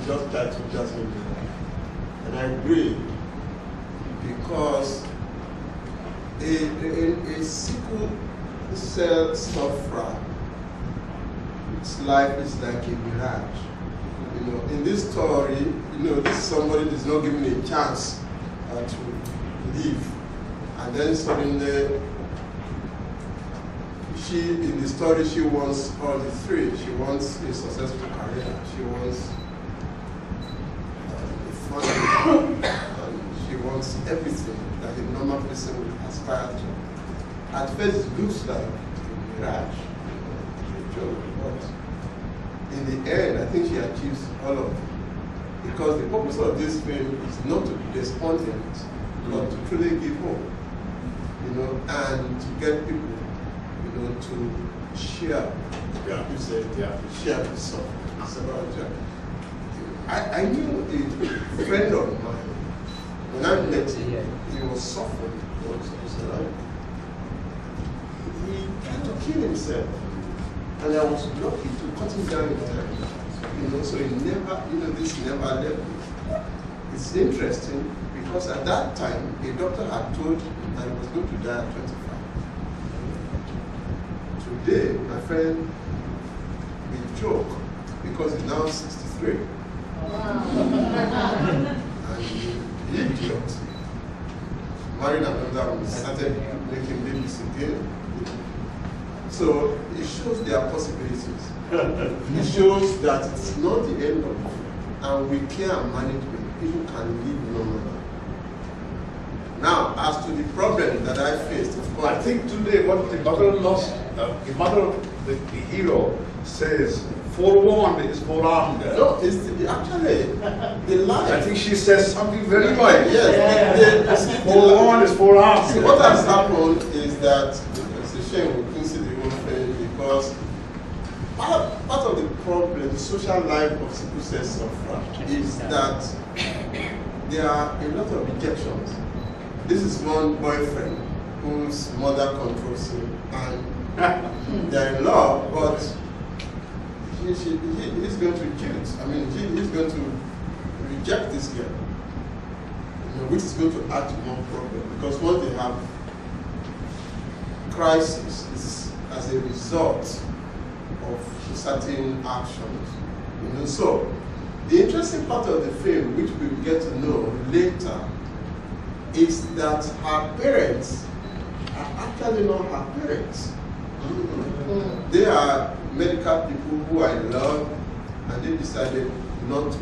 just titled Jasmine Bell. And I agree, because a sickle cell sufferer, its life is like a mirage. You know, in this story, you know, this somebody is not given a chance to live, and then suddenly, in the story, she wants all the three. She wants a successful career. She wants a family, and she wants everything that a normal person would aspire to. At first, it looks like a mirage, a joke, but in the end, I think she achieves all of it. Because the purpose of this film is not to be despondent, but to truly give hope, you know, and to get people, you know, to share. Yeah, you said, yeah, share the suffering. It's about I knew a friend of mine. When I met him, he was suffering. He tried to kill himself, and I was lucky to cut him down in time. You know, so he never, you know, this never left me. It's interesting because at that time, a doctor had told him that he was going to die at 25. Today, my friend, we joke because he's now 63. Wow. And he idiot. Married another one, started making babies again. So it shows there are possibilities. It shows that it's not the end of it. And with care and management, people can live normally. Now, as to the problem that I faced, of course, I think today what the mother-in-law, the hero says, forewarned is forearmed. No, it's actually the lie. I think she says something very right. Yes, forewarned is forearmed. See, what has happened is that it's a shame we couldn't see the whole thing because part of the problem, the social life of sickle cell sufferers is that there are a lot of rejections. This is one boyfriend whose mother controls him, and they're in love, but he's going to reject. I mean, he's going to reject this girl, you know, which is going to add to more problem because once they have crisis, it's as a result of certain actions. You know, so the interesting part of the film, which we will get to know later, is that her parents are actually not her parents. They are medical people who I love, and they decided not to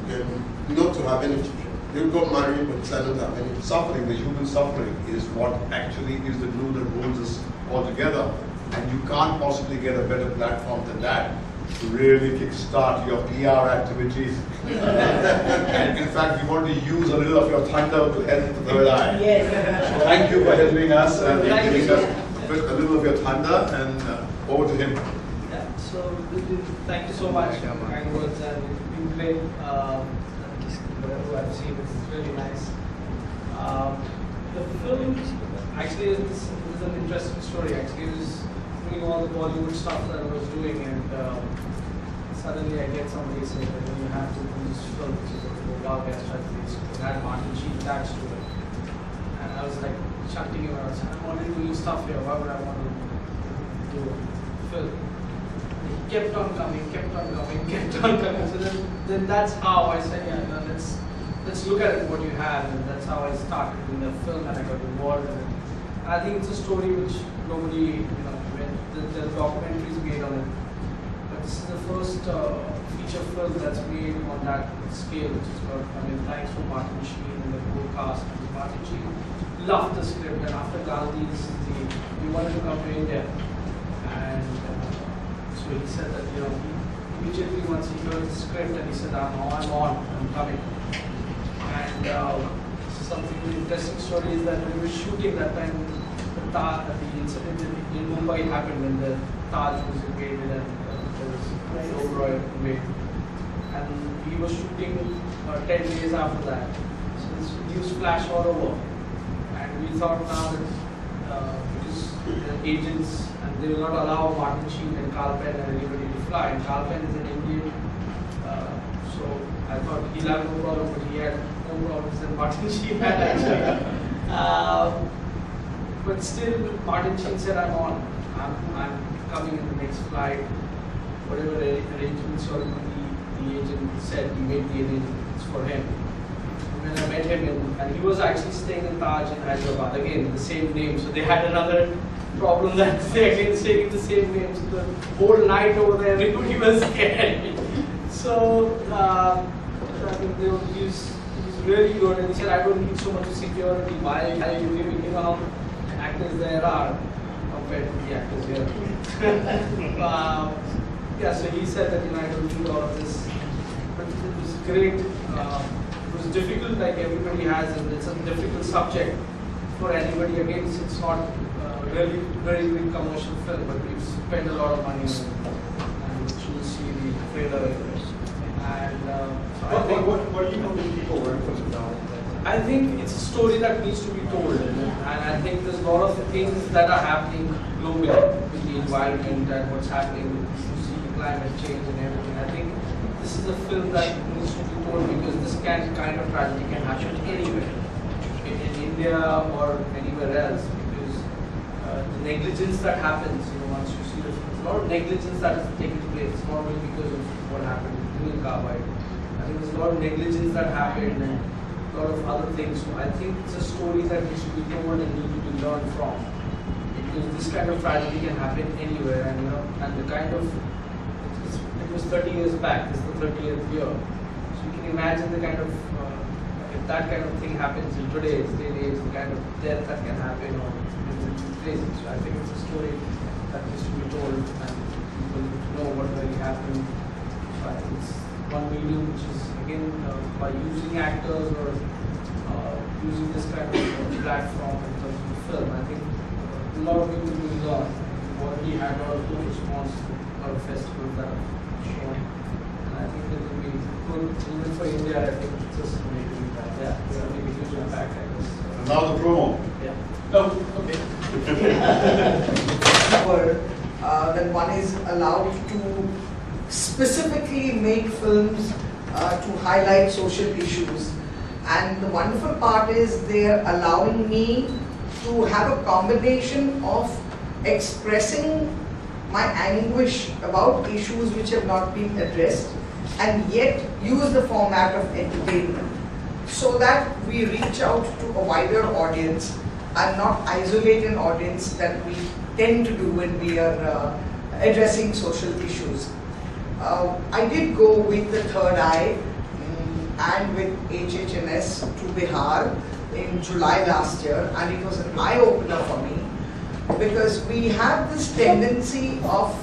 have any children. They got married but decided not to have any children. Suffering, the human suffering, is what actually is the glue that holds us all together. And you can't possibly get a better platform than that to really kickstart your PR activities. And in fact, we want to use a little of your thunder to help the third eye. Yes. So thank you for helping us and giving us with a little of your thunder, and over to him. Yeah, so thank you so much for your kind words, and you played whatever I've seen, it's really nice. The film actually is an interesting story. Actually, it was doing all the Bollywood stuff that I was doing, and suddenly I get somebody saying that you have to do this film, which is a Gao guest strategy. It had Martin Sheen attached to it, and I was like shouting him out. I'm already doing stuff here. Why would I want to do a film? And he kept on coming, kept on coming, kept on coming. So then that's how I said, yeah, no, let's look at it, what you have, and that's how I started in the film, and I got involved in it. And I think it's a story which nobody, you know, the documentaries made on it. But this is the first feature film that's made on that scale, which is about, I mean, thanks to Martin Sheen and the whole cast. Martin Sheen loved the script, and after Gandhi, he wanted to come to India. And so he said that, you know, immediately once he heard the script, and he said, I'm coming. And something really interesting story is that when we were shooting that time, the incident in Mumbai happened when the Taj was invaded and there was Oberoi invaded. And he was shooting 10 days after that. So this news flashed all over. And we thought now that because the agents, and they will not allow Martin Sheen and Kalpen and anybody to fly. And Kalpen is an Indian. So I thought he'll have no problem, but he had more problems than Martin Sheen had actually. But still, Martin Sheen said, I'm on. I'm coming in the next flight. Whatever arrangements or the agent said, he made the arrangements for him. When I met him, and he was actually staying in Taj in Hyderabad, again, the same name. So they had another problem that they again staying in the same name. So the whole night over there, everybody was scared. So, I think he's really good. And he said, I don't need so much security. Why are you giving him how actors there are compared to the actors here? Yeah, so he said that, I don't need all of this. But it was great. It was difficult, like everybody has, and it's a difficult subject for anybody. Again, it's not really very big commercial film, but we've spent a lot of money on it, and you'll see the trailer. And what do you know that people learn from the film? I think it's a story that needs to be told, and I think there's a lot of things that are happening globally with the environment and what's happening with climate change and everything. I think this is a film that needs to be told because this kind of tragedy can happen anywhere, in India or anywhere else. Because the negligence that happens, once you see the film, there's a lot of negligence that is taking place, not only because of what happened in Carbide. I think there's a lot of negligence that happened and a lot of other things. So I think it's a story that needs to be told and needs to be learned from. Because this kind of tragedy can happen anywhere, and the kind of it was 30 years back. This is the 30th year. So you can imagine the kind of if that kind of thing happens in today's day and age, the kind of death that can happen, or it's crazy. So I think it's a story that needs to be told, and people need to know what really happened. So I think it's one medium, which is again by using actors or using this kind of platform in terms of the film. I think a lot of people will learn. We've already had a lot of good response to a lot of festivals that have shown, and I think it will be good even for India. I think it's just make an impact. Yeah, it's going to make a huge impact, I guess. And now the promo. Yeah. No, okay. That one is allowed to specifically make films to highlight social issues. And the wonderful part is they're allowing me to have a combination of expressing my anguish about issues which have not been addressed and yet use the format of entertainment so that we reach out to a wider audience and not isolate an audience that we tend to do when we are addressing social issues. I did go with the Third Eye and with HHNS to Bihar in July last year, and it was an eye-opener for me because we have this tendency of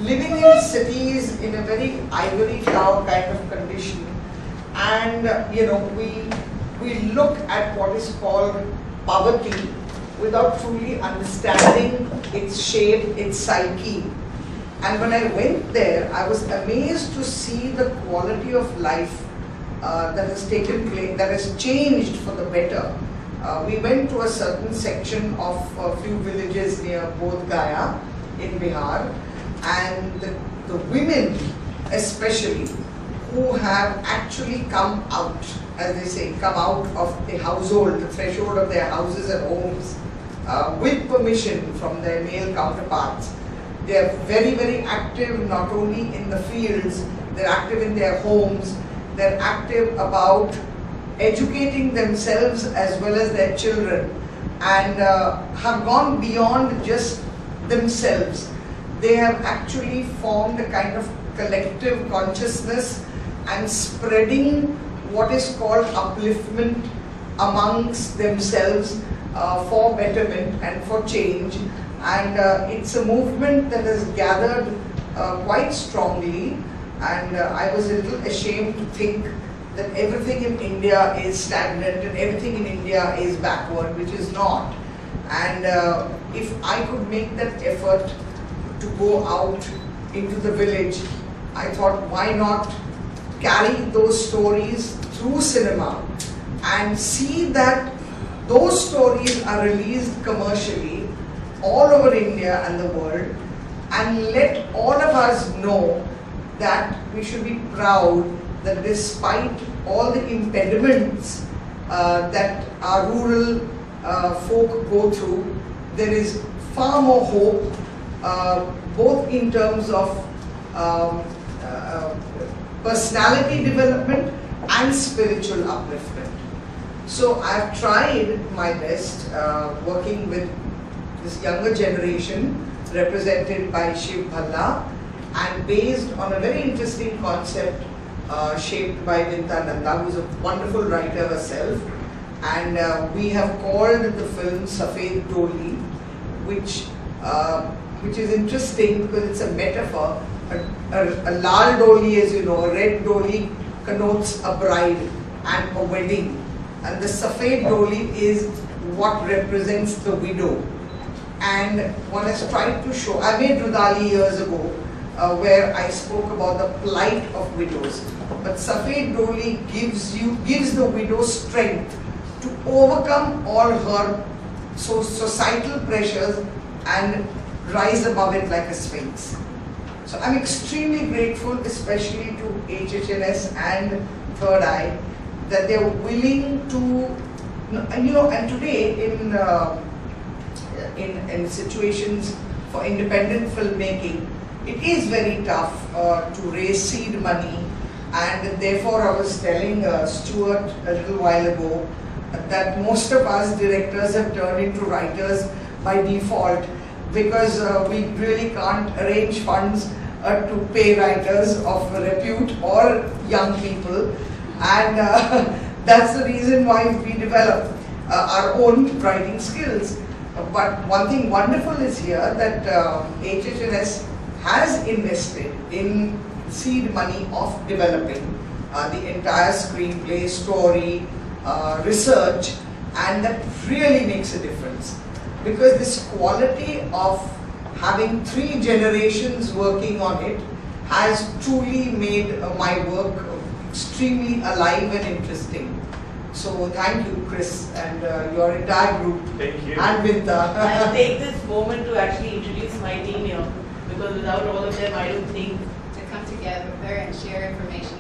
living in cities in a very ivory tower kind of condition, and we look at what is called poverty without truly understanding its shape, its psyche. And when I went there, I was amazed to see the quality of life that has taken place, that has changed for the better. We went to a certain section of a few villages near Bodh Gaya in Bihar, and the women especially, who have actually come out, as they say, come out of the household, the threshold of their houses and homes, with permission from their male counterparts. They are very, very active, not only in the fields, they're active in their homes, they're active about educating themselves as well as their children, and have gone beyond just themselves. They have actually formed a kind of collective consciousness and spreading what is called upliftment amongst themselves for betterment and for change. And it's a movement that has gathered quite strongly, and I was a little ashamed to think that everything in India is stagnant and everything in India is backward, which is not. And if I could make that effort to go out into the village, I thought, why not carry those stories through cinema and see that those stories are released commercially all over India and the world, and let all of us know that we should be proud that despite all the impediments that our rural folk go through, there is far more hope, both in terms of personality development and spiritual upliftment. So I've tried my best working with this younger generation represented by Shiv Bhalla, and based on a very interesting concept shaped by Vinta Nanda, who's a wonderful writer herself. And we have called the film Safed Doli, which is interesting because it's a metaphor. A lal doli, as you know, a red doli connotes a bride and a wedding. And the Safed Doli is what represents the widow. And one has tried to show, I made Rudali years ago, where I spoke about the plight of widows. But Safed Doli gives the widow strength to overcome all her societal pressures and rise above it like a sphinx. So I'm extremely grateful, especially to HHNS and Third Eye, that they're willing to, and today in situations for independent filmmaking, it is very tough to raise seed money, and therefore I was telling Stuart a little while ago that most of us directors have turned into writers by default, because we really can't arrange funds to pay writers of repute or young people, and that's the reason why we develop our own writing skills. But one thing wonderful is here that HHNS has invested in seed money of developing the entire screenplay, story, research, and that really makes a difference, because this quality of having 3 generations working on it has truly made my work extremely alive and interesting. So thank you, Chris, and your entire group. Thank you. And Vinta. I'll take this moment to actually introduce my team here, because without all of them, I don't think to come together and share information.